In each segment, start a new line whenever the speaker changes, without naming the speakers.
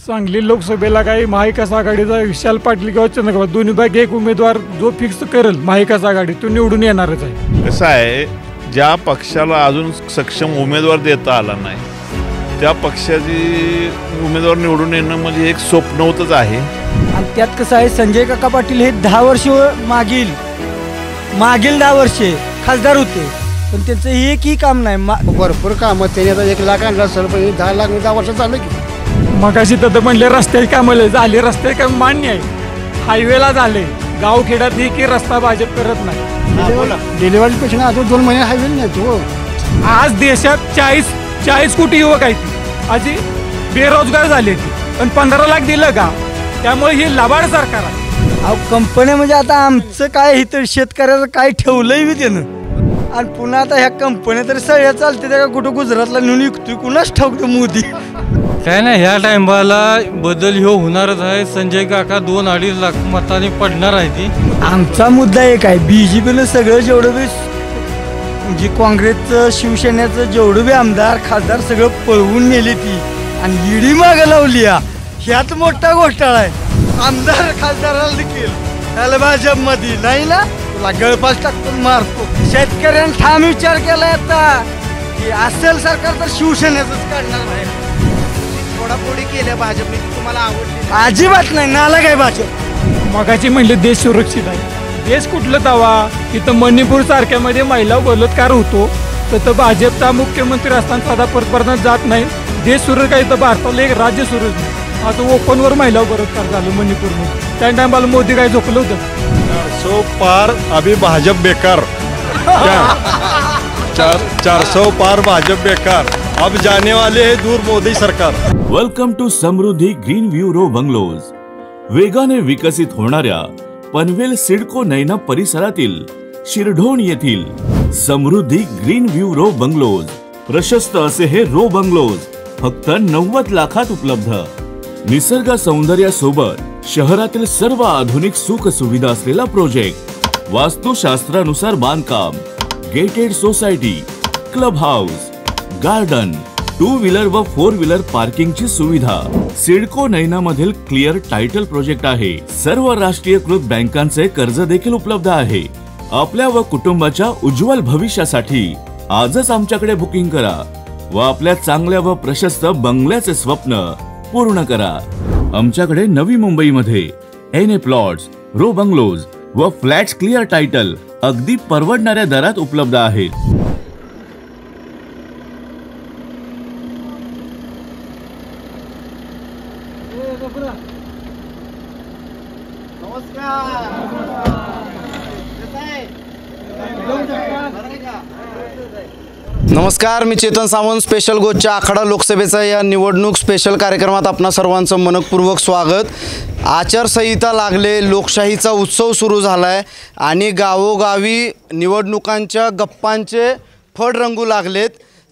सांगली लोकसभेला काही महाविकास आघाडीचा विशाल पाटील किंवा चंद्रकांत दोन्हीपैकी एक उमेदवार जो फिक्स करेल महाविकास आघाडी तो निवडून येणारच आहे।
कसं आहे, ज्या पक्षाला अजून सक्षम उमेदवार देता आला नाही त्या पक्षाची उमेदवार निवडून येणं म्हणजे एक स्वप्नवतच आहे।
आणि त्यात कसं आहे, संजय काका पाटील हे 10 वर्ष मागील 10 वर्षे खासदार होते, पण त्यांचं एकही काम नाही।
भरपूर काम त्यांनी आता 1 लाख आणला असेल, पण 10 लाख 10 वर्ष झालं की
मगाशी तर म्हणले रस्त्याची कामं झाले, रस्ते काम मान्य आहे, हायवेला झाले, गावखेड्यात ही की रस्ता भाजप करत नाही।
डिलिव्हरी पेशंट अजून 2 महिने हायवे नाही तो।
आज देशात 40 कोटी युवक आहेत, आजी बेरोजगार झाले पण 15 लाख दिलं का? त्यामुळे हे लबाड सरकार आहे।
अहो कंपन्या म्हणजे आता आमचं काय इथं शेतकऱ्याला काय ठेवलंय बी त्यानं, आणि पुन्हा आता ह्या कंपन्या तरी सगळ्या चालते त्या कुठं गुजरातला नेऊन विकतोय, कुणाच ठाऊक मोदी
काय नाही। ह्या टाइमाला बदल ह्यो होणारच आहे। संजय काका 2-2.5 लाख मतांनी पडणार आहे ती।
आमचा मुद्दा एक आहे, बीजेपीनं सगळं जेवढं बी म्हणजे काँग्रेसचं शिवसेनेचं जेवढं बी आमदार खासदार सगळं पळवून नेली ती, आणि ईडी मागं लावली। ह्यात मोठा घोटाळा आहे, आमदार खासदाराला देखील त्याला भाजपमध्ये नाही ना, तुला गळपास टाकून मारतो। शेतकऱ्यांनी ठाम विचार केलाय आता की असेल सरकार तर शिवसेनेचंच काढणार आहे।
फोडाफोडी केल्या भाजपने, तुम्हाला आवडली?
अजिबात नाही, नाला काय भाजप।
मगाची म्हणले देश सुरक्षित आहे, देश कुठलं तवा इथं मणिपूर सारख्यामध्ये महिला बलात्कार होतो तर भाजपचा मुख्यमंत्री असताना साधा परत जात नाही, देश सुरक्षित आहे, तर भारताला एक राज्य सुरक्षित नाही। आता ओपनवर महिला बलात्कार झालं मणिपूरमध्ये, त्या टायमाला मोदी काय झोकलं होतं?
400 पार अभी भाजप बेकार, 400 पार भाजप बेकार, अब जाने वाले है दूर मोदी सरकार।
Welcome to Samruddhi green view row bungalows. वेगाने विकसित होणाऱ्या पनवेल सिडको नैना परिसरातील शिरढोण येथील Samruddhi green view row bungalows, प्रशस्त असे हे रो बंगलोज फक्त 90 लाखात उपलब्ध। निसर्ग सौंदर्यासोबत शहरातील सर्व आधुनिक सुख सुविधा असलेला प्रोजेक्ट, वास्तुशास्त्रानुसार बांधकाम, gated society, club house, garden, 2 wheeler व 4 व्हीलर पार्किंगची सुविधा। सिडको नैना मधील क्लिअर टायटल प्रोजेक्ट आहे। सर्व राष्ट्रीयकृत बँकांचे कर्ज देखील उपलब्ध आहे। आपल्या व कुटुंबाच्या उज्ज्वल भविष्यासाठी आजच आमच्याकडे बुकिंग करा व आपल्या चांगल्या व प्रशस्त बंगल्याचे स्वप्न पूर्ण करा। आमच्याकडे नवी मुंबईमध्ये NA प्लॉट्स, रो बंगलोज व फ्लॅट्स क्लिअर टायटल अगदी परवडणाऱ्या दरात उपलब्ध आहेत।
नमस्कार, मी चेतन सावंत। स्पेशल गोच्या आखाडा लोकसभेचा या निवडणूक स्पेशल कार्यक्रमात आपणा सर्वांचं मनपूर्वक स्वागत। आचारसंहिता लागले, लोकशाहीचा उत्सव सुरू झालाय आणि गावोगावी निवडणुकांच्या गप्पांचे फड रंगू लागलेत।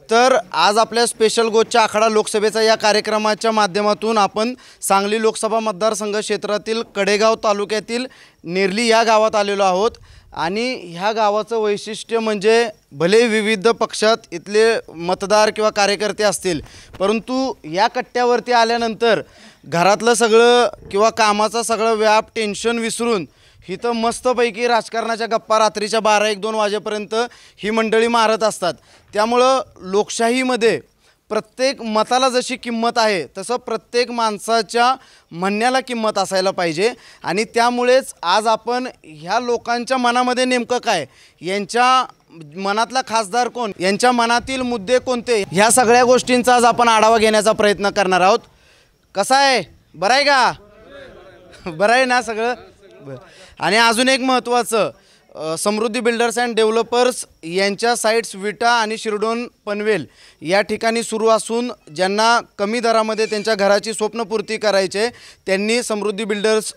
तर आज आपल्या स्पेशल गोच्या आखाडा लोकसभेचा या कार्यक्रमाच्या माध्यमातून आपण सांगली लोकसभा मतदारसंघ क्षेत्रातील कडेगाव तालुक्यातील नेरली या गावात आलेलो आहोत। आणि ह्या गावाचं वैशिष्ट्य म्हणजे भले विविध पक्षात इथले मतदार किंवा कार्यकर्ते असतील, परंतु या कट्ट्यावरती आल्यानंतर घरातलं सगळं किंवा कामाचा सगळं व्याप टेन्शन विसरून इथं मस्तपैकी राजकारणाच्या गप्पा रात्रीच्या 12-1-2 वाजेपर्यंत ही मंडळी मारत असतात। त्यामुळं लोकशाहीमध्ये प्रत्येक मताला जशी किंमत आहे तसं प्रत्येक माणसाच्या म्हणण्याला किंमत असायला पाहिजे। आणि त्यामुळेच आज आपण ह्या लोकांच्या मनामध्ये नेमकं काय, यांच्या मनातला खासदार कोण, यांच्या मनातील मुद्दे कोणते, ह्या सगळ्या गोष्टींचा आज आपण आढावा घेण्याचा प्रयत्न करणार आहोत। कसं आहे, बरं आहे का? बरं आहे ना सगळं? आणि अजून एक महत्त्वाचं, समृद्धी बिल्डर्स अँड डेव्हलपर्स यांच्या साईट्स विटा आणि शिरढोण पनवेल या ठिकाणी सुरू असून ज्यांना कमी दरामध्ये त्यांच्या घराची स्वप्नपूर्ती करायचे त्यांनी समृद्धी बिल्डर्स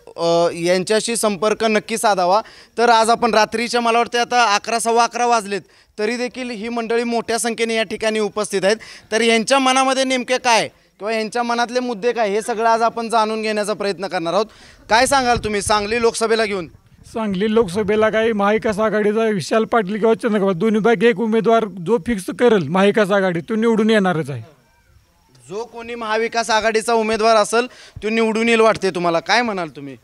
यांच्याशी संपर्क नक्की साधावा। तर आज आपण रात्रीच्या, मला वाटते आता 11-11:15 वाजलेत, तरी देखील ही मंडळी मोठ्या संख्येने या ठिकाणी उपस्थित आहेत। तर यांच्या मनामध्ये नेमके काय किंवा यांच्या मनातले मुद्दे काय हे सगळं आज आपण जाणून घेण्याचा प्रयत्न करणार आहोत। काय सांगाल तुम्ही सांगली लोकसभेला घेऊन?
सांगली लोकसभेला काही महाविकास आघाडीचा विशाल पाटील किंवा चंद्रकांत दोन्हीपैकी एक उमेदवार जो फिक्स करेल महाविकास आघाडी तो निवडून येणारच आहे।
जो कोणी महाविकास आघाडीचा उमेदवार असेल तो निवडून येईल वाटते तुम्हाला, काय म्हणाल तुम्ही?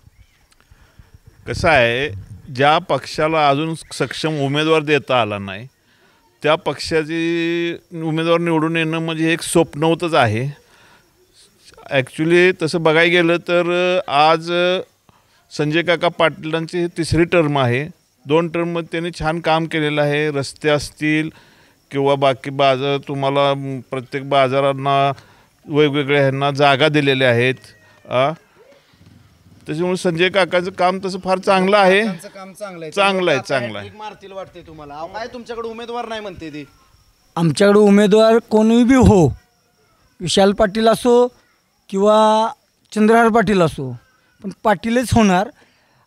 कसं आहे, ज्या पक्षाला अजून सक्षम उमेदवार देता आला नाही त्या पक्षाची उमेदवार निवडून येणं म्हणजे एक स्वप्नवतच आहे. ॲक्च्युली तसं बघायला गेलं तर आज संजय काका पाटलांची तिसरी टर्म आहे. 2 टर्ममध्ये त्यांनी छान काम केलेलं आहे. रस्ते असतील किंवा बाकी बाजार, तुम्हाला प्रत्येक बाजारांना वेगवेगळ्या ह्यांना जागा दिलेल्या आहेत. त्याच्यामुळे संजय काकाचं काम तसं फार चांगलं आहे.
काम चांगलं
चांगलं आहे.
मारतील वाटते तुम्हाला? काय तुमच्याकडे उमेदवार नाही म्हणते ती?
आमच्याकडे उमेदवार कोणी बी हो, विशाल पाटील असो किंवा चंद्रहार पाटील असो, पण पाटीलच होणार.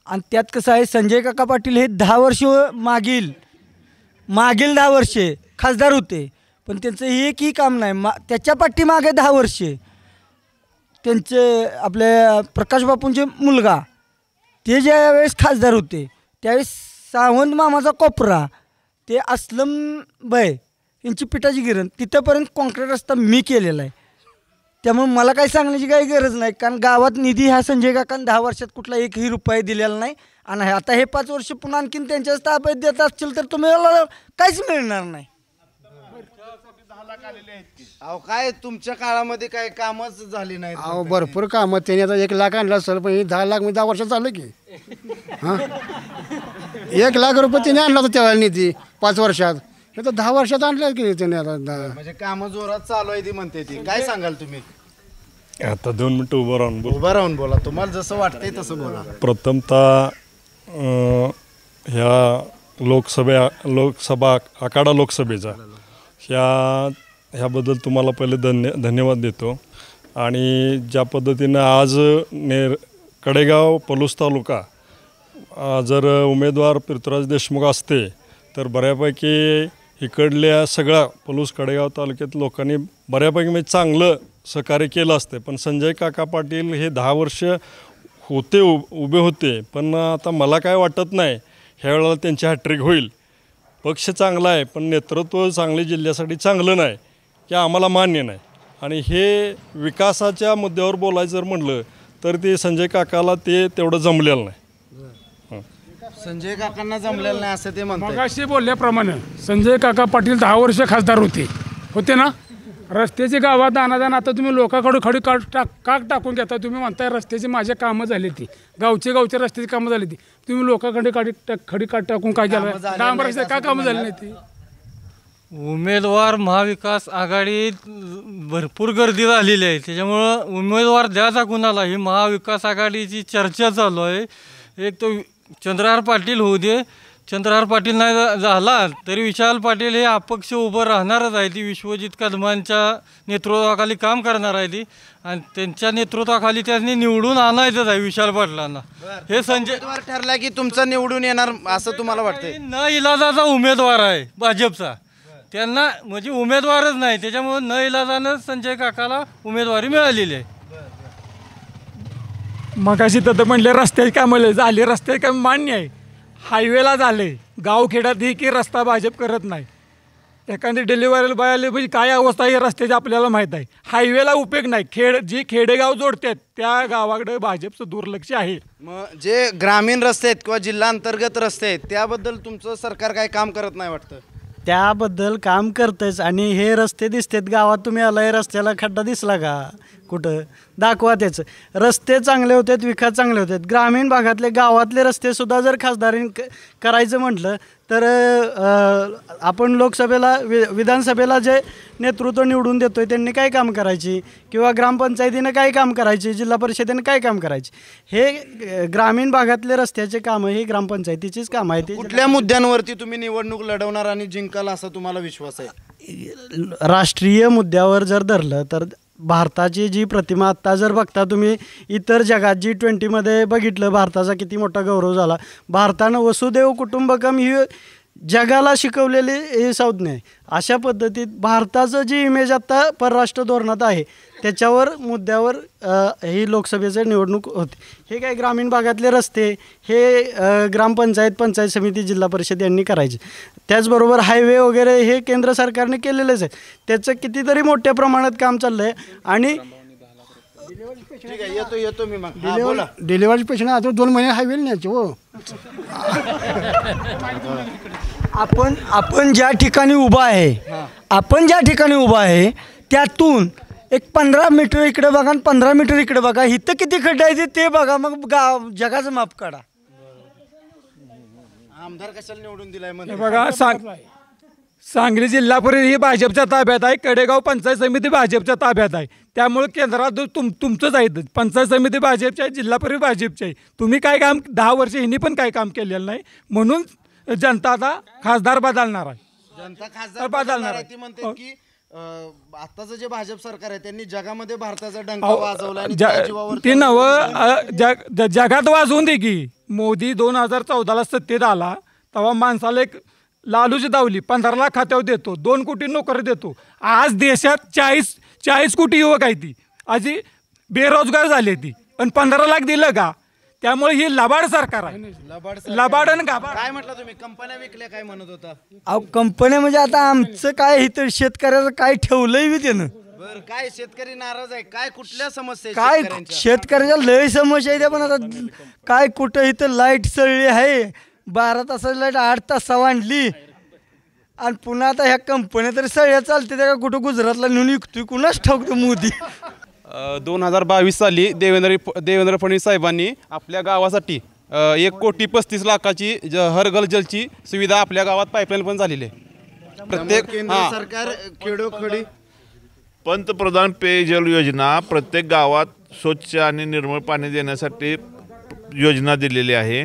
आणि त्यात कसं आहे, संजय काका पाटील हे 10 वर्ष मागील 10 वर्षे खासदार होते, पण त्यांचं एकही काम नाही. त्याच्या पाठीमागे 10 वर्षे त्यांचे आपले प्रकाश बापूंचे मुलगा ते ज्या वेळेस खासदार होते त्यावेळेस सावंत मामाचा कोपरा ते अस्लम बय यांची पिठाची गिरण तिथंपर्यंत कॉन्क्रीट रस्ता मी केलेला आहे. त्यामुळे मला काही सांगण्याची काही गरज नाही, कारण गावात निधी हा संजय काकांनी 10 वर्षात कुठला एकही रुपया दिलेला नाही. आणि आता हे 5 वर्ष पुन्हा आणखीन त्यांच्याच ताब्यात देत असतील तर तुम्हाला काहीच मिळणार नाही.
अहो काय तुमच्या काळामध्ये काय कामच झाली नाही?
अहो भरपूर कामं त्यांनी आता 1 लाख आणला असेल, पण 10 लाख म्हणजे 10 वर्षात चाललं की. हां 1 लाख रुपये त्याने आणला होता त्यावेळेला निधी 5 वर्षात, हे तर 10 वर्षात आणलं की त्याने. आता
म्हणजे कामं जोरात चालू आहे ती म्हणते ती. काय सांगाल तुम्ही?
आता 2 मिनटं
उभं राहून बोला, तुम्हाला जसं वाटतंय तसं बोला.
प्रथमतः ह्या लोकसभा आखाडा लोकसभेचा ह्याबद्दल तुम्हाला पहिले धन्यवाद देतो. आणि ज्या पद्धतीनं आज कडेगाव पलूस तालुका जर उमेदवार पृथ्वीराज देशमुख असते तर बऱ्यापैकी इकडल्या सगळ्या पलूस कडेगाव तालुक्यात लोकांनी बऱ्यापैकी म्हणजे चांगलं सहकार्य केलं असते. पण संजय काका पाटील हे 10 वर्ष होते उभे होते, पण आता मला काय वाटत नाही ह्यावेळेला त्यांची हॅट्रिक होईल. पक्ष चांगला आहे पण नेतृत्व चांगले जिल्ह्यासाठी चांगलं नाही की आम्हाला मान्य नाही. आणि हे विकासाच्या मुद्द्यावर बोलायचं जर म्हणलं तर ते संजय काकाला ते तेवढं जमलेलं नाही.
संजय काकांना जमलेलं नाही असं ते म्हणतात.
मगाशी बोलल्याप्रमाणे संजय काका पाटील 10 वर्ष खासदार होते ना. रस्त्याची गावात दानादान आता तुम्ही लोकांकडे खडी काग टाकून घेता. तुम्ही म्हणताय रस्त्याची माझ्या कामं झाली ती, गावचे रस्त्याची कामं झाली ती. तुम्ही लोकांकडे खडी काट टाकून काय केलं? डांबर रस्ते का कामं झाली नाही ती?
उमेदवार महाविकास आघाडीत भरपूर गर्दी झालेली आहे, त्याच्यामुळं उमेदवार द्यायचा कुणाला ही महाविकास आघाडीची चर्चा चालू आहे. एक तो चंद्रहार पाटील होऊ दे, चंद्रहार पाटील नाही झाला तरी विशाल पाटील हे अपक्ष उभं राहणारच आहे. ती विश्वजित कदमांच्या नेतृत्वाखाली काम करणार आहे ती, आणि त्यांच्या नेतृत्वाखाली त्यांनी निवडून आणायचंच आहे विशाल पाटलांना. हे संजय
ठरला की तुमचं निवडून येणार असं तुम्हाला वाटतंय?
न इलाजाचा उमेदवार आहे भाजपचा, त्यांना म्हणजे उमेदवारच नाही, त्याच्यामुळे न इलाजानं संजय काकाला उमेदवारी मिळालेली आहे.
मगाशी तर म्हणले रस्त्याची कामं झाली, रस्त्याची काम मान्य आहे. हायवेला झाले, गावखेड्यात ही की रस्ता भाजप करत नाही. एखादी डिलिव्हरी बॉय आली म्हणजे काय अवस्था आहे रस्त्याची आपल्याला माहीत आहे. हायवेला उपयोग नाही. जी खेडेगाव जोडतात त्या गावाकडे भाजपचं दुर्लक्ष आहे.
मग जे ग्रामीण रस्ते आहेत किंवा जिल्हा अंतर्गत रस्ते आहेत त्याबद्दल तुमचं सरकार काही काम करत नाही वाटतं?
त्याबद्दल काम करतंच. आणि हे रस्ते दिसतात गावात, तुम्ही आलाय रस्त्याला खड्डा दिसला का कुठं? दाखवा त्याचं. रस्ते चांगले होतात, विकास चांगले होतात. ग्रामीण भागातले गावातले रस्तेसुद्धा जर खासदारी करायचं म्हटलं तर आपण लोकसभेला विधानसभेला जे नेतृत्व निवडून देतोय त्यांनी काय काम करायची, किंवा ग्रामपंचायतीनं काय काम करायची, जिल्हा परिषदेनं काय काम करायची. हे ग्रामीण भागातले रस्त्याचे कामं ही ग्रामपंचायतीचीच कामं आहेत.
कुठल्या मुद्द्यांवरती तुम्ही निवडणूक लढवणार आणि जिंकाल असा तुम्हाला विश्वास आहे?
राष्ट्रीय मुद्द्यावर जर धरलं तर भारताची जी प्रतिमा आत्ता जर बघता तुम्ही इतर जगात G20मध्ये बघितलं भारताचा किती मोठा गौरव झाला. भारतानं वसुदैव कुटुंबकम ही जगाला शिकवलेली ही संज्ञा आहे. अशा पद्धतीत भारताचं जे इमेज आता परराष्ट्र धोरणात आहे त्याच्यावर मुद्द्यावर ही लोकसभेची निवडणूक होते. हे काय ग्रामीण भागातले रस्ते हे ग्रामपंचायत, पंचायत समिती, जिल्हा परिषद यांनी करायचे. त्याचबरोबर हायवे वगैरे हे केंद्र सरकारने केलेलेच आहे. त्याचं कितीतरी मोठ्या प्रमाणात काम चाललं आहे. आणि
ठीक आहे, येतो मी मग.
डिलिव्हरी पेशंट आता 2 महिने हायवे न्यायचे हो.
आपण ज्या ठिकाणी उभा आहे त्यातून एक 15 मीटर इकडे बघा आणि 15 मीटर इकडे बघा, इथं किती खड्डे आहेत ते बघा, मग जगाचं माप काढा.
आमदार कशाला निवडून दिलाय
हे बघा, सांगली जिल्हा परिषद ही भाजपच्या ताब्यात आहे, कडेगाव पंचायत समिती भाजपच्या ताब्यात आहे. त्यामुळे केंद्रात तुमचंच आहे. पंचायत समिती भाजपची आहे, जिल्हा परिषद भाजपची आहे. तुम्ही काय काम 10 वर्ष ह्यांनी पण काय काम केलेलं नाही, म्हणून जनता आता खासदार बदलणार आहे.
जनता खासदार बदलणार आहे. ती म्हणते की आताचं जे भाजप सरकार आहे त्यांनी जगामध्ये भारताचा डंका वाजवला आणि त्या जीवावर
ते नवं जगात वाजवून दे की. मोदी 2014ला सत्तेत आला तेव्हा माणसाला एक लालूची दावली, 15 लाख खात्यावर देतो, 2 कोटी नोकरी देतो. आज देशात 40 कोटी युवक आहे ती आजी बेरोजगार झाले ती, आणि 15 लाख दिलं का? त्यामुळे ही लबाड सरकार आहे. लबाड आणि गाबाड.
काय म्हटलं तुम्ही? कंपन्या विकल्या काय म्हणत होता?
अहो कंपन्या म्हणजे आता आमचं काय इथं शेतकऱ्याचं काय ठेवलंय बी त्यानं.
बरं, काय शेतकरी नाराज आहे? काय कुठल्या समस्या
काय शेतकऱ्याच्या लय समस्या आहे. पण आता काय कुठं इथं लाईट सळली आहे, 12 तासाची लाईट 8 तास आणली, आणि पुन्हा आता ह्या कंपन्या तरी सगळ्या चालते त्या का कुठं गुजरातला नेऊन विकतोय कुणाच ठाऊक मोदी.
2022 साली देवेंद्र फडणवीस साहेबांनी आपल्या गावासाठी 1,35,00,000ची हर घर जलची सुविधा आपल्या गावात पाईपलाईन पण झालेली आहे.
प्रत्येक सरकार खेडोखडी
पंतप्रधान पेयजल योजना प्रत्येक गावात स्वच्छ आणि निर्मळ पाणी देण्यासाठी योजना दिलेली आहे.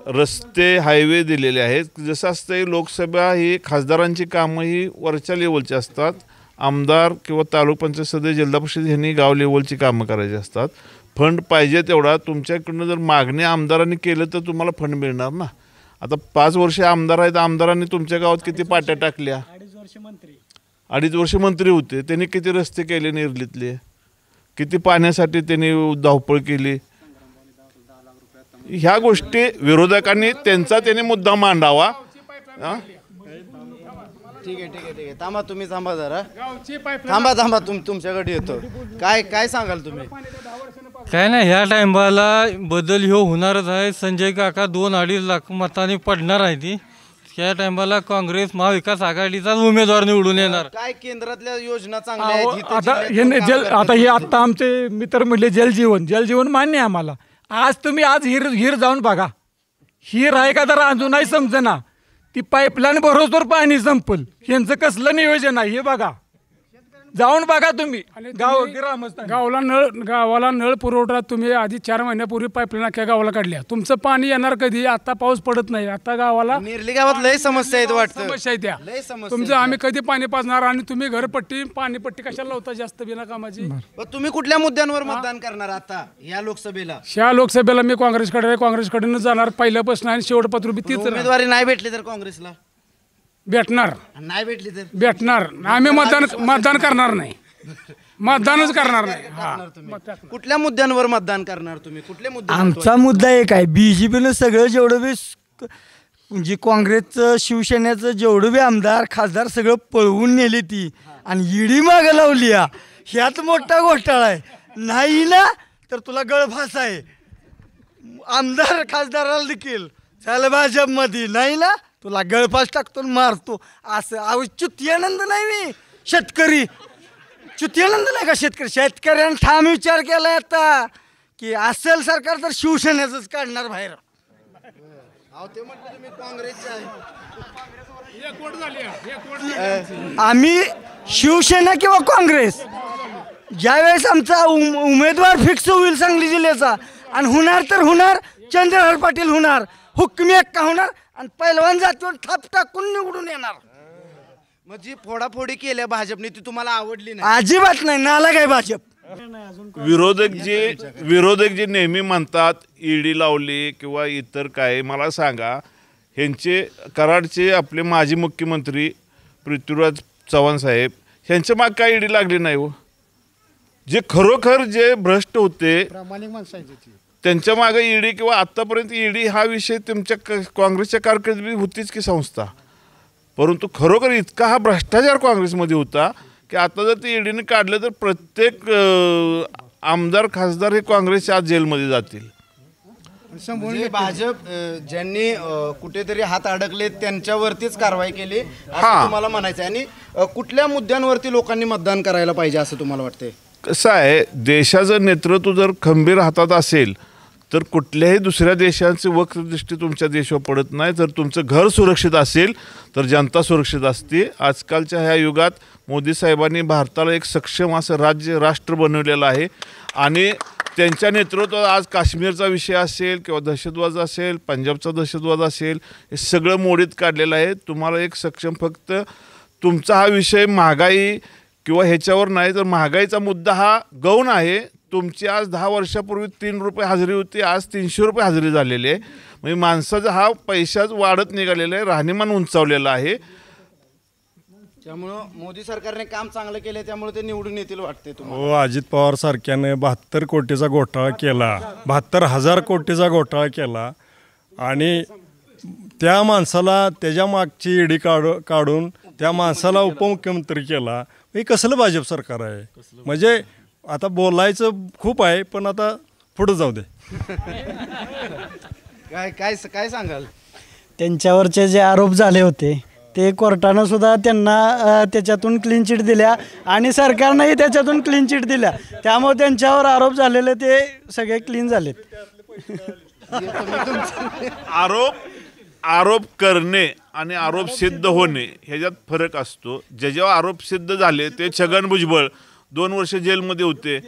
रस्ते, हायवे दिलेले आहेत. जसं असतं लोकसभा ही खासदारांची कामं ही वरच्या लेवलची असतात. आमदार किंवा तालुका पंचायत सदस्य, जिल्हा परिषद ह्यांनी गाव लेवलची कामं करायची असतात. फंड पाहिजे तेवढा तुमच्याकडनं जर मागणी आमदारांनी केलं तर तुम्हाला फंड मिळणार ना. आता 5 वर्ष आमदार आहेत, आमदारांनी तुमच्या गावात किती पाट्या टाकल्या? 2.5 वर्ष मंत्री होते, त्यांनी किती रस्ते केले निर्लीतले, किती पाण्यासाठी त्यांनी धावपळ केली. ह्या गोष्टी विरोधकांनी त्यांनी मुद्दा मांडावा.
ठीक आहे. थांबा जरा. थांबा तुमच्याकडे येतो. काय सांगाल तुम्ही?
काय नाही, ह्या टायमाला बदल ह्यो होणारच आहे. संजय काका 2-2.5 लाख मतांनी पडणार आहे ती. त्या टायमाला काँग्रेस महाविकास आघाडीचाच उमेदवार निवडून येणार.
काय केंद्रातल्या योजना चांगल्या आहेत?
आता हे आता आमचे मित्र म्हटले जलजीवन मान्य आहे आम्हाला. आज हिर जाऊन बघा, हिर आहे का तर अजूनही समजेना. ती पाईपलाईन बरोबर पाणी संपल. यांचं कसलं नियोजन आहे हे बघा, जाऊन बघा तुम्ही.
गावाला नळ पुरवठा तुम्ही आधी 4 महिन्यापूर्वी पाईपलाईन अख्ख्या गावाला काढल्या. तुमचं पाणी येणार कधी? आता पाऊस पडत नाही. आता गावाला
नेरली गावात लय समस्या आहेत वाटतं.
समस्या आहे त्या तुमचं. आम्ही कधी पाणी पाजणार? आणि तुम्ही घरपट्टी पाणीपट्टी कशाला लावता जास्त बिना कामाची?
तुम्ही कुठल्या मुद्द्यांवर मतदान करणार आता या लोकसभेला?
ह्या लोकसभेला मी काँग्रेसकडे जाणार पहिल्यापासून, आणि शेवटपत्र बी तीच.
उमेदवारी नाही भेटली तर काँग्रेसला
भेटणार?
नाही भेटली तर
भेटणार. आम्ही मतदान करणार नाही, मतदानच करणार नाही.
कुठल्या मुद्द्यांवर मतदान करणार तुम्ही? कुठले मुद्दे?
आमचा मुद्दा एक आहे, बीजेपीनं सगळं जेवढं बी म्हणजे काँग्रेसचं, शिवसेनेचं जेवढं बी आमदार खासदार सगळं पळवून नेली ती, आणि ईडी मागं लावली. ह्यात मोठा घोटाळा आहे. नाही ना तर तुला गळफास आहे. आमदार खासदाराला देखील चाल भाजपमध्ये, नाही ना तुला गळफास टाकतो मारतो. असं च्युतियानंद नाही, मी शेतकरी च्युतियानंद नाही का शेतकरी. शेतकऱ्यांनी ठाम विचार केला आता की असेल सरकार तर शिवसेनेचंच काढणार बाहेर. आम्ही शिवसेना किंवा काँग्रेस, ज्यावेळेस आमचा उमेदवार फिक्स होईल सांगली जिल्ह्याचा, आणि होणार तर होणार चंद्रहार पाटील होणार, हुकमी अक्का होणार, आणि पहिलवान जातीवर थाप टाकून निवडून येणार.
मग जी फोडाफोडी केल्या भाजपने ती तुम्हाला आवडली नाही?
अजिबात नाही. नाला काय भाजप.
विरोधक जे नेहमी म्हणतात ईडी लावली किंवा इतर काय, मला सांगा ह्यांचे कराडचे आपले माजी मुख्यमंत्री पृथ्वीराज चव्हाण साहेब ह्यांच्या मागे काय ईडी लागली नाही हो. जे खरोखर जे भ्रष्ट होते
प्रामाणिक माणसं आहेत ती.
त्यांच्या मागे ईडी किंवा आत्तापर्यंत ईडी हा विषय तुमच्या काँग्रेसच्या कारकिर्दीत होतीच की संस्था, परंतु खरोखर इतका हा भ्रष्टाचार काँग्रेसमध्ये होता की आता जर ते ईडीने काढलं तर प्रत्येक आमदार खासदार हे काँग्रेसच्या आज जेलमध्ये जातील.
म्हणजे भाजप ज्यांनी कुठेतरी हात अडकले त्यांच्यावरतीच कारवाई केली असं तुम्हाला म्हणायचं आहे. आणि कुठल्या मुद्द्यांवरती लोकांनी मतदान करायला पाहिजे असं तुम्हाला वाटतंय?
कसं आहे, देशाचं नेतृत्व जर खंबीर हातात असेल तर कुठल्याही दुसऱ्या देशांची वक्रदृष्टी तुमच्या देशावर पडत नाही. जर तुमचं घर सुरक्षित असेल तर जनता सुरक्षित असते. आजकालच्या ह्या युगात मोदी साहेबांनी भारताला एक सक्षम असं राष्ट्र बनवलेलं आहे आणि त्यांच्या नेतृत्वात आज काश्मीरचा विषय असेल किंवा दहशतवाद असेल, पंजाबचा दहशतवाद असेल, हे सगळं मोडीत काढलेलं आहे. तुम्हाला एक सक्षम फक्त तुमचा हा विषय महागाई किंवा ह्याच्यावर नाही तर महागाईचा मुद्दा हा गौण आहे. तुमची आज 10 वर्षापूर्वी 3 रुपये हजेरी होती, आज 300 रुपये हजेरी झालेली आहे. म्हणजे माणसाचा हा पैशाच वाढत निघालेला आहे, राहणीमान उंचावलेलं आहे.
त्यामुळं मोदी सरकारने काम चांगलं केलं त्यामुळे ते निवडून येतील वाटते तुम्हाला?
हो, अजित पवार सारख्याने 72 कोटीचा घोटाळा केला, 72,000 कोटीचा घोटाळा केला आणि त्या माणसाला त्याच्या मागची ईडी काढून त्या माणसाला उपमुख्यमंत्री केला. हे कसलं भाजप सरकार आहे? म्हणजे आता बोलायचं खूप आहे पण आता पुढं जाऊ दे.
काय सांगाल?
त्यांच्यावरचे जे आरोप झाले होते ते कोर्टानं सुद्धा त्यांना त्याच्यातून क्लीन चिट दिल्या आणि सरकारनंही त्याच्यातून क्लीन चिट दिल्या. त्यामुळे त्यांच्यावर आरोप झालेले ते सगळे क्लीन झालेत.
आरोप करणे आणि आरोप सिद्ध होणे ह्याच्यात फरक असतो. ज्याच्यावर आरोप सिद्ध झाले ते छगन भुजबळ 2 वर्ष जेलमध्ये होते.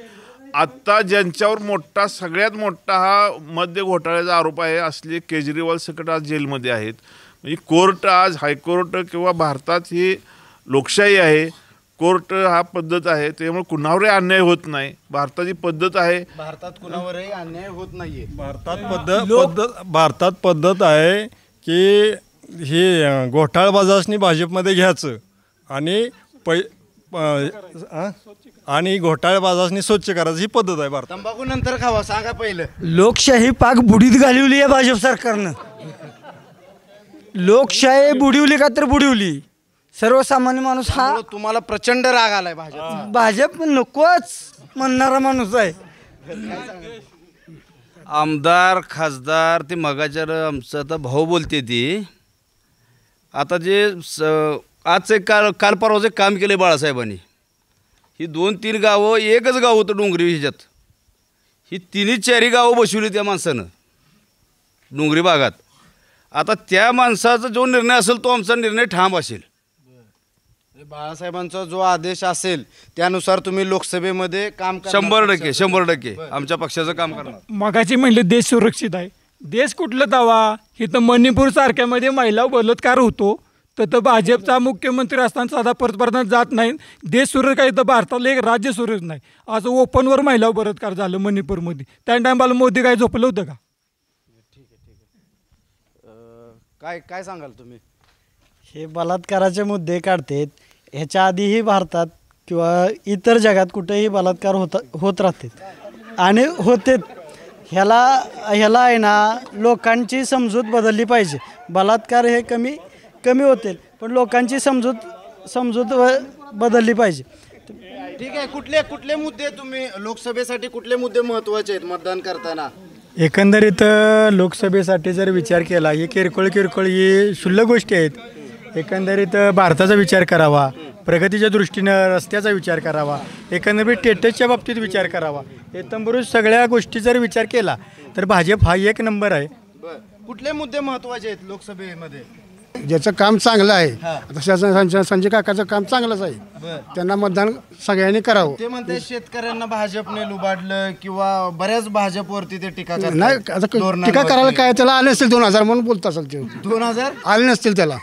आत्ता ज्यांच्यावर सगळ्यात मोठा हा मद्य घोटाळ्याचा आरोप आहे असले केजरीवाल सकट आज जेलमध्ये आहेत. म्हणजे कोर्ट आज हायकोर्ट किंवा भारतात ही लोकशाही आहे, कोर्ट हा पद्धत आहे, त्यामुळे कुणावरही अन्याय होत नाही. भारताची पद्धत आहे,
भारतात कुणावरही अन्याय होत नाहीये.
भारतात पद्धत आहे की हे घोटाळबाजासनी भाजपमध्ये घ्यायचं आणि घोटाळबाजासनी स्वच्छ करायचं, ही पद्धत आहे भारतात.
तंबाखू नंतर खावा सांगा पहिलं.
लोकशाही पाक बुडीत घालवली आहे भाजप सरकारनं. लोकशाही बुडवली का तर बुडवली. सर्वसामान्य माणूस हा
तुम्हाला प्रचंड राग आलाय
भाजप नकोच म्हणणारा माणूस आहे.
आमदार खासदार ते मगाच्या आमचं आता भाऊ बोलते ती आता जे आजचं काल परवाचं काम केलं बाळासाहेबांनी. ही 2-3 गावं एकच गाव होतं डोंगरी ह्याच्यात, ही 3-4 गावं बसवली त्या माणसानं डोंगरी भागात. आता त्या माणसाचा जो निर्णय असेल तो आमचा निर्णय ठाम असेल.
बाळासाहेबांचा जो आदेश असेल त्यानुसार तुम्ही लोकसभेमध्ये काम
100% आमच्या पक्षाचं काम करणार.
मगाची म्हणले देश सुरक्षित आहे. देश कुठलं दावा? इथं मणिपूर सारख्यामध्ये महिला बलात्कार होतो तर भाजपचा मुख्यमंत्री असताना साधा पंतप्रधान जात नाही. देश सुरक्षित आहे तर भारताला एक राज्य सुरक्षित नाही. आज ओपनवर महिला बलात्कार झालं मणिपूरमध्ये. त्या टायमाला मोदी काय झोपलं होतं का?
काय सांगाल तुम्ही?
हे बलात्काराचे मुद्दे काढतात. ह्याच्या आधीही भारतात किंवा इतर जगात कुठेही बलात्कार होत राहतात आणि होते. ह्याला आहे ना लोकांची समजूत बदलली पाहिजे. बलात्कार हे कमी होतील पण लोकांची समजूत बदलली पाहिजे.
ठीक आहे. कुठले मुद्दे तुम्ही लोकसभेसाठी कुठले मुद्दे महत्त्वाचे आहेत मतदान करताना?
एकंदरीत लोकसभेसाठी जर विचार केला हे किरकोळ ही क्षुल्लक गोष्टी आहेत. एकंदरीत भारताचा विचार करावा, प्रगतीच्या दृष्टीनं रस्त्याचा विचार करावा, एकंदरीत टेटसच्या बाबतीत विचार करावा. एकंदरीत सगळ्या गोष्टी जर विचार केला तर भाजप हा 1 नंबर आहे.
कुठले मुद्दे महत्त्वाचे आहेत लोकसभेमध्ये?
ज्याचं काम चांगलं आहे आता संजय काकाचं काम चांगलंच आहे, त्यांना मतदान सगळ्यांनी करावं.
ते म्हणते शेतकऱ्यांना भाजपने लुबाडलं किंवा बऱ्याच भाजपवरती ते टीका
नाही. आता टीका करायला काय, त्याला आले असतील 2000 म्हणून बोलत असेल ते.
2000
आले नसतील त्याला.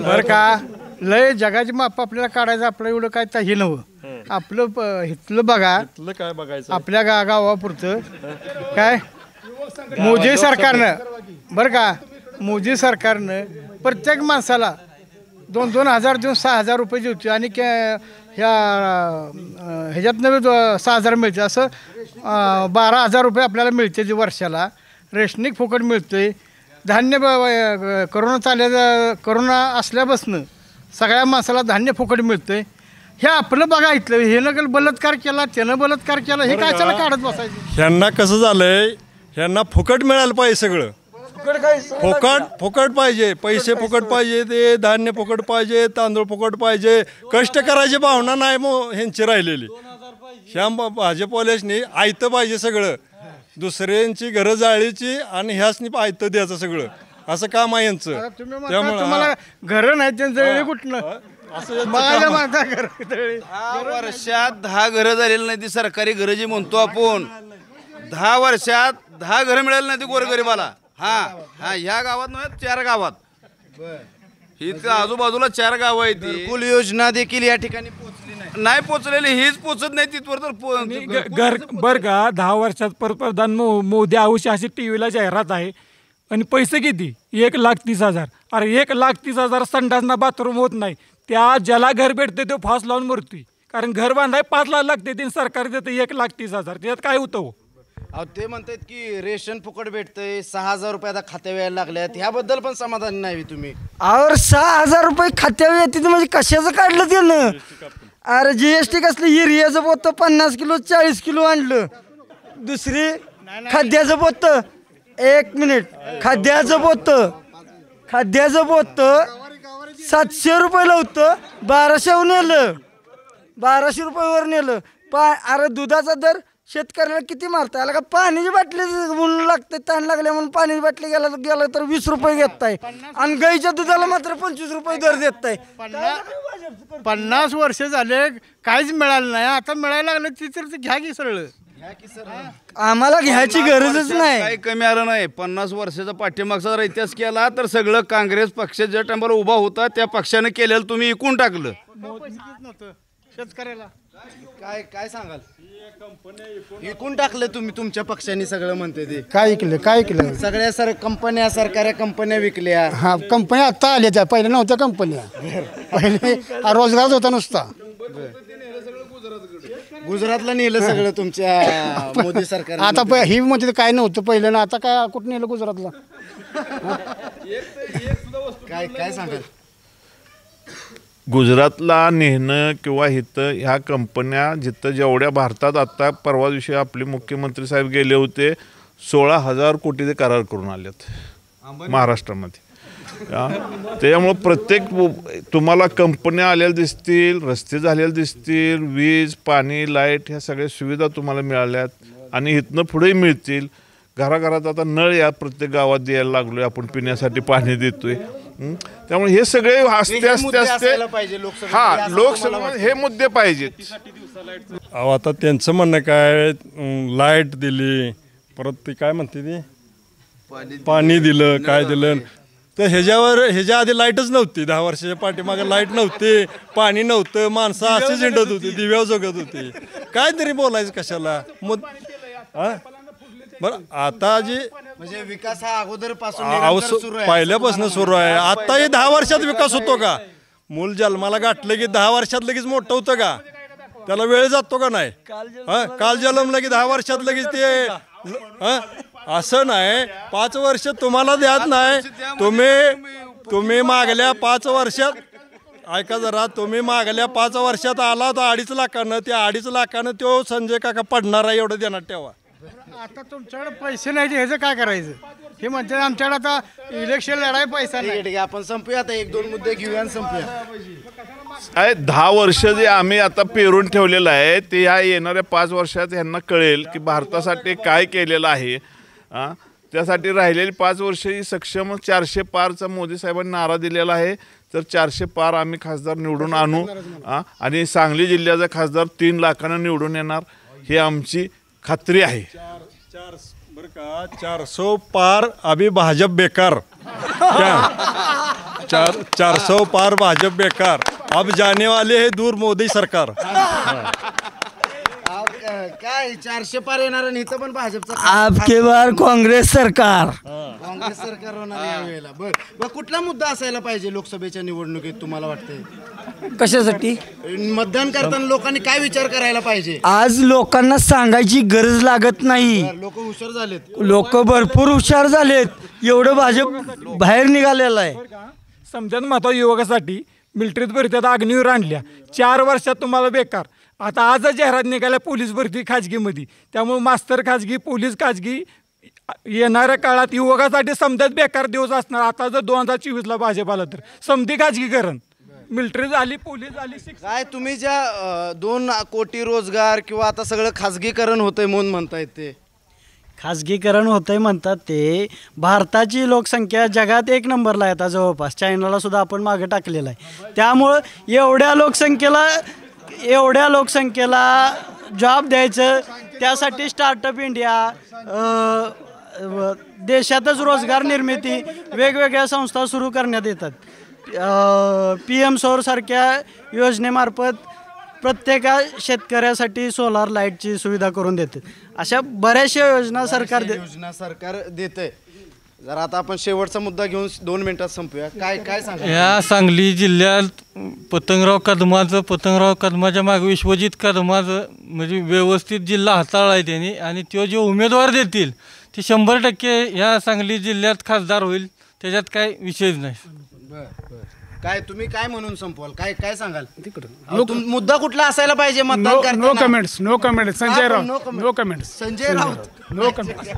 बरं का, लय जगाची माप आपल्याला काढायचं आपलं एवढं काय हे नव्हतं. आपलं इथलं बघा,
काय बघायचं
आपल्या गावापुरतं काय मोदी सरकारनं
बरं का मोदी सरकारनं प्रत्येक माणसाला 2-2 हजार देऊन 6 हजार रुपये देतो आणि ह्याच्यातनं 6 हजार मिळते असं 12 हजार रुपये आपल्याला मिळते जे वर्षाला. रेशनिक फुकट मिळते. धान्य करोना असल्यापासून सगळ्या माणसाला धान्य फुकट मिळते. हे आपलं बघा इथलं हे न बलात्कार केला त्यानं बलात्कार केला हे काय त्याला काढत बसायचं.
ह्यांना कसं झालंय ह्यांना फुकट मिळायला पाहिजे सगळं. फुकट पाहिजे पैसे फुकट पाहिजे ते धान्य फुकट पाहिजे तांदूळ फुकट पाहिजे. कष्ट करायची भावना नाही मग ह्यांची राहिलेली. ह्या भाजपवाल्यासनी आयतं पाहिजे सगळं. दुसऱ्यांची घरं जाळीची आणि ह्यासनी आयतं द्यायचं सगळं असं काम आहे यांचं.
तुम्हाला घर नाही त्यांचं कुठलं
10 वर्षात 10 घरं झालेली नाही ती सरकारी घरं जी म्हणतो आपण. 10 वर्षात 10 घरं मिळाली नाही ती गोरगरिबाला. ह्या गावात नाही 4 गावात ही आजूबाजूला 4 गावं आहेत.
घरकुल योजना देखील या ठिकाणी
नाही पोचलेली हीच पोचत नाही तिथवर तर
घर बरं का 10 वर्षात पंतप्रधान मोदी आयुष्य अशी टीव्हीला जाहिरात आहे आणि पैसे किती 1,30,000. अरे 1,30,000 संडासना बाथरूम होत नाही. त्या ज्याला घर भेटते तो फास लावून मरतोय कारण घर बांधाय 5 लाख लागते तीन सरकार देते 1,30,000. त्याच्यात काय होतं.
अहो ते म्हणतात की रेशन फुकट भेटतंय 6,000 रुपये आता खात्यावर यायला लागल्यात ह्याबद्दल पण समाधानी नाही तुम्ही.
और 6,000 रुपये खात्यावर येते म्हणजे कशाचं काढलं त्यानं. अरे GST कसलं युरियाचं पोतं 50 किलो 40 किलो आणलं. दुसरी खाद्याचं पोतं 1 मिनिट खाद्याचं पोतं 700 रुपये होतं 1200 नेलं 1200 रुपयावर नेलं. अरे दुधाचा दर शेतकऱ्याला किती मारता आला का. पाण्याची बाटली म्हणून लागते ताण लागल्या म्हणून पाण्याची बाटली गेला तर 20 रुपये घेताय आणि गाईच्या दुधाला मात्र 25 रुपये दर देताय.
50 वर्ष झाले काहीच मिळालं नाही. आता मिळायला लागलं ती तर घ्या की सरळ.
आम्हाला घ्यायची गरजच नाही.
काही कमी आलं नाही. 50 वर्षाचा पाठीमागचा जर इतिहास केला तर सगळं काँग्रेस पक्ष ज्या टायमाला उभा होता त्या पक्षाने केलेलं तुम्ही इकून टाकलं.
शेतकऱ्याला
काय सांगाल. विकून टाकलं तुम्ही तुमच्या पक्षाने सगळं म्हणते ते.
काय ऐकलं
सगळ्या कंपन्या सरकारी कंपन्या विकल्या.
हा कंपन्या आता आल्या त्या पहिल्या नव्हत्या कंपन्या. पहिले रोजगारच होता नुसता.
गुजरातला नेलं सगळं तुमच्या मोदी सरकार.
आता ही म्हणते काय नव्हतं पहिलं ना आता काय कुठं नेलं गुजरातला.
काय सांगाल.
गुजरातला नेणं किंवा इथं ह्या कंपन्या जिथं जेवढ्या भारतात आत्ता परवा दिवशी आपले मुख्यमंत्री साहेब गेले होते 16,000 कोटीचे करार करून आलेत महाराष्ट्रामध्ये. त्याच्यामुळं प्रत्येक तुम्हाला कंपन्या आलेल्या दिसतील रस्ते झालेले दिसतील वीज पाणी लाईट ह्या सगळ्या सुविधा तुम्हाला मिळाल्यात आणि इथनं पुढेही मिळतील. घराघरात आता नळ या प्रत्येक गावात द्यायला लागलोय आपण पिण्यासाठी पाणी देतोय. त्यामुळे हे सगळे असते लोकसभा हे मुद्दे पाहिजेत.
अहो आता त्यांचं म्हणणं काय लाईट दिली परत ती काय म्हणते ती पाणी दिलं काय दिलं तर ह्याच्या आधी लाईटच नव्हती. 10 वर्षाच्या पाठीमागे लाईट नव्हती पाणी नव्हतं माणसं असे झेंडत होती दिव्यावर जगत होती. काय तरी बोलायचं कशाला. बरं आता जे
म्हणजे विकास हा अगोदर
पहिल्यापासून सुरू आहे. आताही 10 वर्षात विकास होतो का. मूल जन्माला गाठलं की 10 वर्षात लगेच मोठं होतं का. त्याला वेळ जातो का नाही. काल जन्मलं की 10 वर्षात लगेच ते असं नाही. 5 वर्ष तुम्हाला द्यात नाही. तुम्ही मागल्या 5 वर्षात ऐका जरा तुम्ही मागल्या 5 वर्षात आला तर 2.5 लाखानं त्या 2.5 लाखानं तो संजय काका पडणार आहे एवढं देणार ठेवा.
आता तुमच्याकडे पैसे नाही ह्याचं काय करायचं. हे म्हणते आमच्याकडे आता इलेक्शन लढाय पैसा नाही.
आपण संपूया आता 1-2 मुद्दे घेऊया आणि संपूया.
10 वर्ष जे आम्ही आता पेरून ठेवलेलं आहे ते ह्या येणाऱ्या 5 वर्षात ह्यांना कळेल की भारतासाठी काय केलेलं आहे. त्यासाठी राहिलेली 5 वर्ष ही सक्षम 400 पारचा मोदी साहेबांनी नारा दिलेला आहे. तर 400 पार आम्ही खासदार निवडून आणू आणि सांगली जिल्ह्याचा खासदार 3 लाखानं निवडून येणार ही आमची खात्री आहे.
400 पार अभी भाजप बेकार. 400 पार भाजप बेकार अब जाने वाले है दूर मोदी सरकार.
काय 400 पार येणार आणि इथं पण भाजपचा
आपके बार काँग्रेस सरकार.
काँग्रेस सरकार होणार यावेळेला. बरं कुठला मुद्दा असायला पाहिजे लोकसभेच्या निवडणुकीत तुम्हाला वाटतंय?
कशासाठी
मतदान करताना लोकांनी काय विचार करायला पाहिजे?
आज लोकांना सांगायची गरज लागत नाही.
लोक हुशार झालेत.
लोक भरपूर हुशार झालेत. एवढं भाजप बाहेर निघालेलं आहे.
समजायला महत्त्व युवकासाठी मिलिटरीत भरतीत अग्निवीर आणल्या 4 वर्षात तुम्हाला बेकार. आता आजच जाहिरात निघाल्या पोलीस भरती खाजगीमध्ये. त्यामुळे मास्तर खाजगी, पोलीस खाजगी. येणाऱ्या काळात युवकासाठी समजाच बेकार दिवस असणार. आता जर 2024ला भाजप आला तर समधी खाजगीकरण, मिलिटरी झाली, पोलीस झाली, शिक्षण.
काय तुम्ही ज्या 2 कोटी रोजगार किंवा आता सगळं खाजगीकरण होतंय म्हणून म्हणतायत ते?
खाजगीकरण होतंय म्हणतात ते. भारताची लोकसंख्या जगात 1 नंबरला आहे आता जवळपास. चायनाला सुद्धा आपण मागे टाकलेलं आहे. त्यामुळं एवढ्या लोकसंख्येला जॉब द्यायचं, त्यासाठी स्टार्टअप इंडिया, देशातच रोजगार निर्मिती, वेगवेगळ्या संस्था सुरू करण्यात येतात. PM सौरसारख्या योजनेमार्फत प्रत्येका शेतकऱ्यासाठी सोलार लाईटची सुविधा करून देते. अशा बऱ्याचशा योजना सरकार
देते. जर आता आपण शेवटचा मुद्दा घेऊन 2 मिनिटात संपूया. काय सांगा?
या सांगली जिल्ह्यात पतंगराव कदमाच्या मागे विश्वजित कदमाचं म्हणजे व्यवस्थित जिल्हा हाताळला आहे त्यांनी. आणि तो जे उमेदवार देतील ते 100% या सांगली जिल्ह्यात खासदार होईल. त्याच्यात काय विषयच नाही.
काय तुम्ही काय म्हणून संपवाल? काय सांगाल? मुद्दा कुठला असायला पाहिजे मतदान करताना?
No comments. Sanjay Raut. No comments.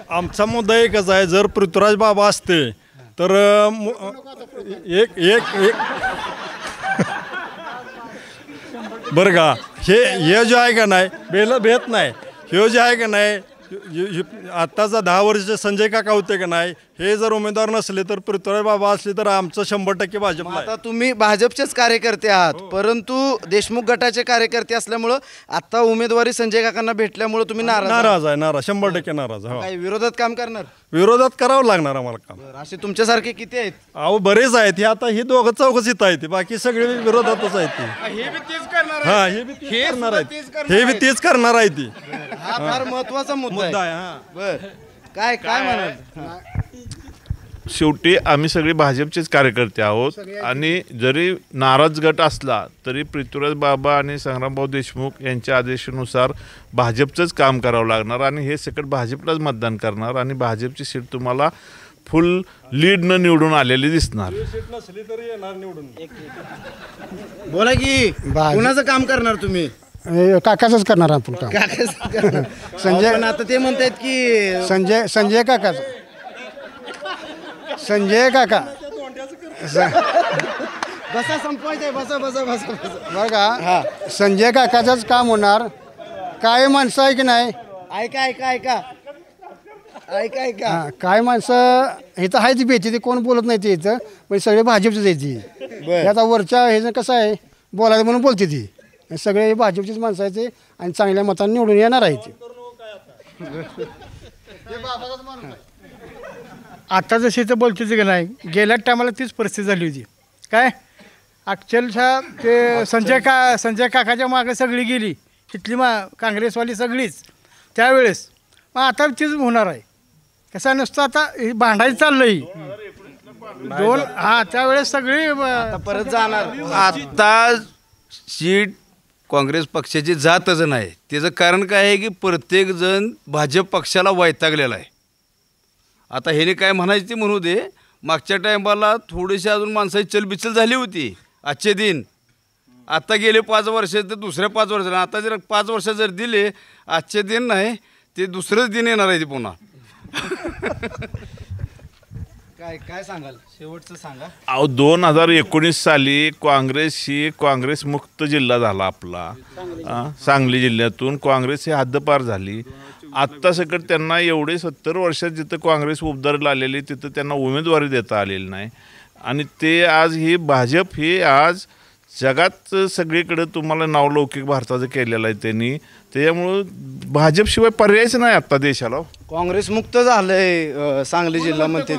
आमचा मुद्दा एकच आहे. जर पृथ्वीराज बाबा असते तर एक बरं का, हे जो आहे का नाही भेट नाही, हे जे आहे का नाही आत्ताचा 10 वर्षाचे संजय काका होते का नाही, हे जर उमेदवार नसले तर पृथ्वीराज बाबा असले तर आमचं 100% भाजप.
आता तुम्ही भाजपचेच कार्यकर्ते आहात, परंतु देशमुख गटाचे कार्यकर्ते असल्यामुळं आता उमेदवारी संजय काकांना भेटल्यामुळे तुम्ही नाराज
आहे. 100% नाराज.
काही विरोधात काम करणार?
विरोधात करावं लागणार आम्हाला काम.
असे तुमच्यासारखे किती आहेत?
अहो बरेच आहेत. हे आता हे 2 चौकशीत आहेत, बाकी सगळे विरोधातच आहेत.
हे बी तेच करणार
आहे ती.
हा फार महत्वाचा मुद्दा आहे. बर काय म्हणाल?
शेवटी आम्ही सगळे भाजपचेच कार्यकर्ते आहोत. आणि जरी नाराज गट असला तरी पृथ्वीराज बाबा आणि संग्रामभाऊ देशमुख यांच्या आदेशानुसार भाजपचंच काम करावं लागणार. आणि हे सकट भाजपलाच मतदान करणार. आणि भाजपची सीट तुम्हाला फुल लीडनं निवडून आलेली दिसणार.
बोला की कुणाचं काम करणार तुम्ही?
काकाच करणार आपण काम.
संजय आता ते म्हणतात की
संजय काका
बसा संपवायचंय. बसा
बघा, संजय काकाचंच काम होणार. काय माणसं आहे की नाही?
ऐका
काय माणसं इथं आहे ती भेटी, ते कोण बोलत नाही ते इथं, पण सगळे भाजपचेच आहे ती. आता वरच्या हे कसं आहे बोलायचं म्हणून बोलते ती. सगळे भाजपचीच माणसं आहेत ते आणि चांगल्या मतांनी निवडून येणार आहे ते.
आता जशी तर बोलते की नाही, गेल्या टायमाला तीच परिस्थिती झाली होती. काय अक्षरशः ते संजय काकाच्या मागे सगळी गेली इथली काँग्रेसवाली सगळीच त्यावेळेस. मग आता तीच होणार आहे. कसं नसतं आता भांडायचं चाललंय त्यावेळेस सगळी
परत जाणार. आता सीट काँग्रेस पक्षाची जातच नाही. त्याचं कारण काय आहे की प्रत्येकजण भाजप पक्षाला वैतागलेला आहे. आता ह्याने काय म्हणायचं ते म्हणू दे. मागच्या टायमाला थोडीशी अजून माणसाची चलबिचल झाली होती. आजचे दिन आता गेले 5 वर्ष तर दुसऱ्या 5 वर्षाला आता जर 5 वर्ष जर दिले, आजचे दिन नाही ते दुसरंच दिन येणार आहे ते पुन्हा. काय सांगाल? शेवटचं सांगा.
2019 साली काँग्रेस मुक्त जिल्हा झाला आपला. सांगली जिल्ह्यातून काँग्रेस ही हद्दपार झाली. आत्ता सकट त्यांना एवढे 70 वर्षात जिथं काँग्रेस उबदारला आलेली तिथं त्यांना उमेदवारी देता आलेली नाही. आणि ते आज ही भाजप ही आज जगात सगळीकडे तुम्हाला नावलौकिक भारताचं केलेलं आहे त्यांनी. त्याच्यामुळं भाजपशिवाय पर्यायच नाही आता देशाला.
काँग्रेस मुक्त झालंय सांगली जिल्हा म्हणते.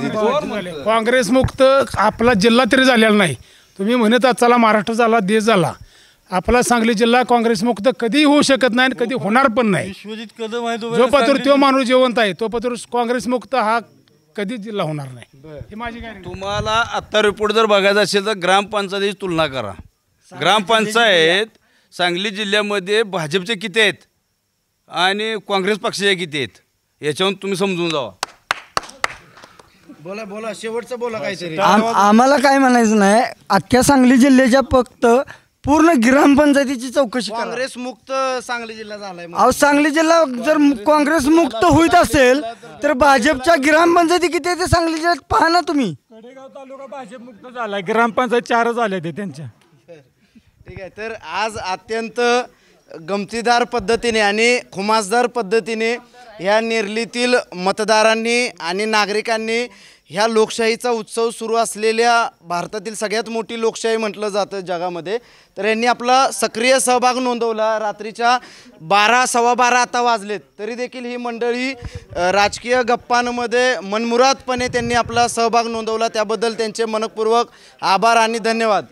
काँग्रेस मुक्त आपला जिल्हा तरी झालेला नाही. तुम्ही म्हणत चला महाराष्ट्र झाला, देश झाला, आपला सांगली जिल्हा काँग्रेसमुक्त कधीही होऊ शकत नाही आणि कधी होणार पण नाही.
विश्वजित कदम आहे
जो पत्र तो माणूस जिवंत आहे तो पत्र काँग्रेसमुक्त हा कधी जिल्हा होणार नाही. ही माझी गॅरंटी.
तुम्हाला आत्ता रिपोर्ट जर बघायचा असेल तर ग्रामपंचायतीची तुलना करा. ग्रामपंचायत सांगली जिल्ह्यामध्ये भाजपचे किती आहेत आणि काँग्रेस पक्षाचे किती आहेत याच्यावरून तुम्ही समजून जावा.
बोला बोला शेवटचं बोला काहीतरी.
आम्हाला काय म्हणायचं नाही, अख्ख्या सांगली जिल्ह्याच्या फक्त पूर्ण ग्रामपंचायतीची चौकशी करा.
काँग्रेस मुक्त सांगली जिल्हा झालाय.
अहो सांगली जिल्हा जर काँग्रेस मुक्त होत असेल तर भाजपच्या ग्रामपंचायती किती आहे ते सांगली जिल्ह्यात पहा ना तुम्ही.
कडेगाव तालुका भाजप मुक्त झाला, ग्रामपंचायत 4 झाले ते त्यांच्या.
ठीक आहे. तर आज अत्यंत गमतीदार पद्धतीने आणि खुमासदार पद्धतीने ह्या नेरलीतील मतदारांनी आणि नागरिकांनी ह्या लोकशाहीचा उत्सव सुरू असलेल्या भारतातील सगळ्यात मोठी लोकशाही म्हटलं जातं जगामध्ये, तर यांनी आपला सक्रिय सहभाग नोंदवला. रात्रीच्या 12 सव्वा 12 आता वाजलेत तरी देखील ही मंडळी राजकीय गप्पांमध्ये मनमुरादपणे त्यांनी आपला सहभाग नोंदवला. त्याबद्दल त्यांचे मनपूर्वक आभार आणि धन्यवाद.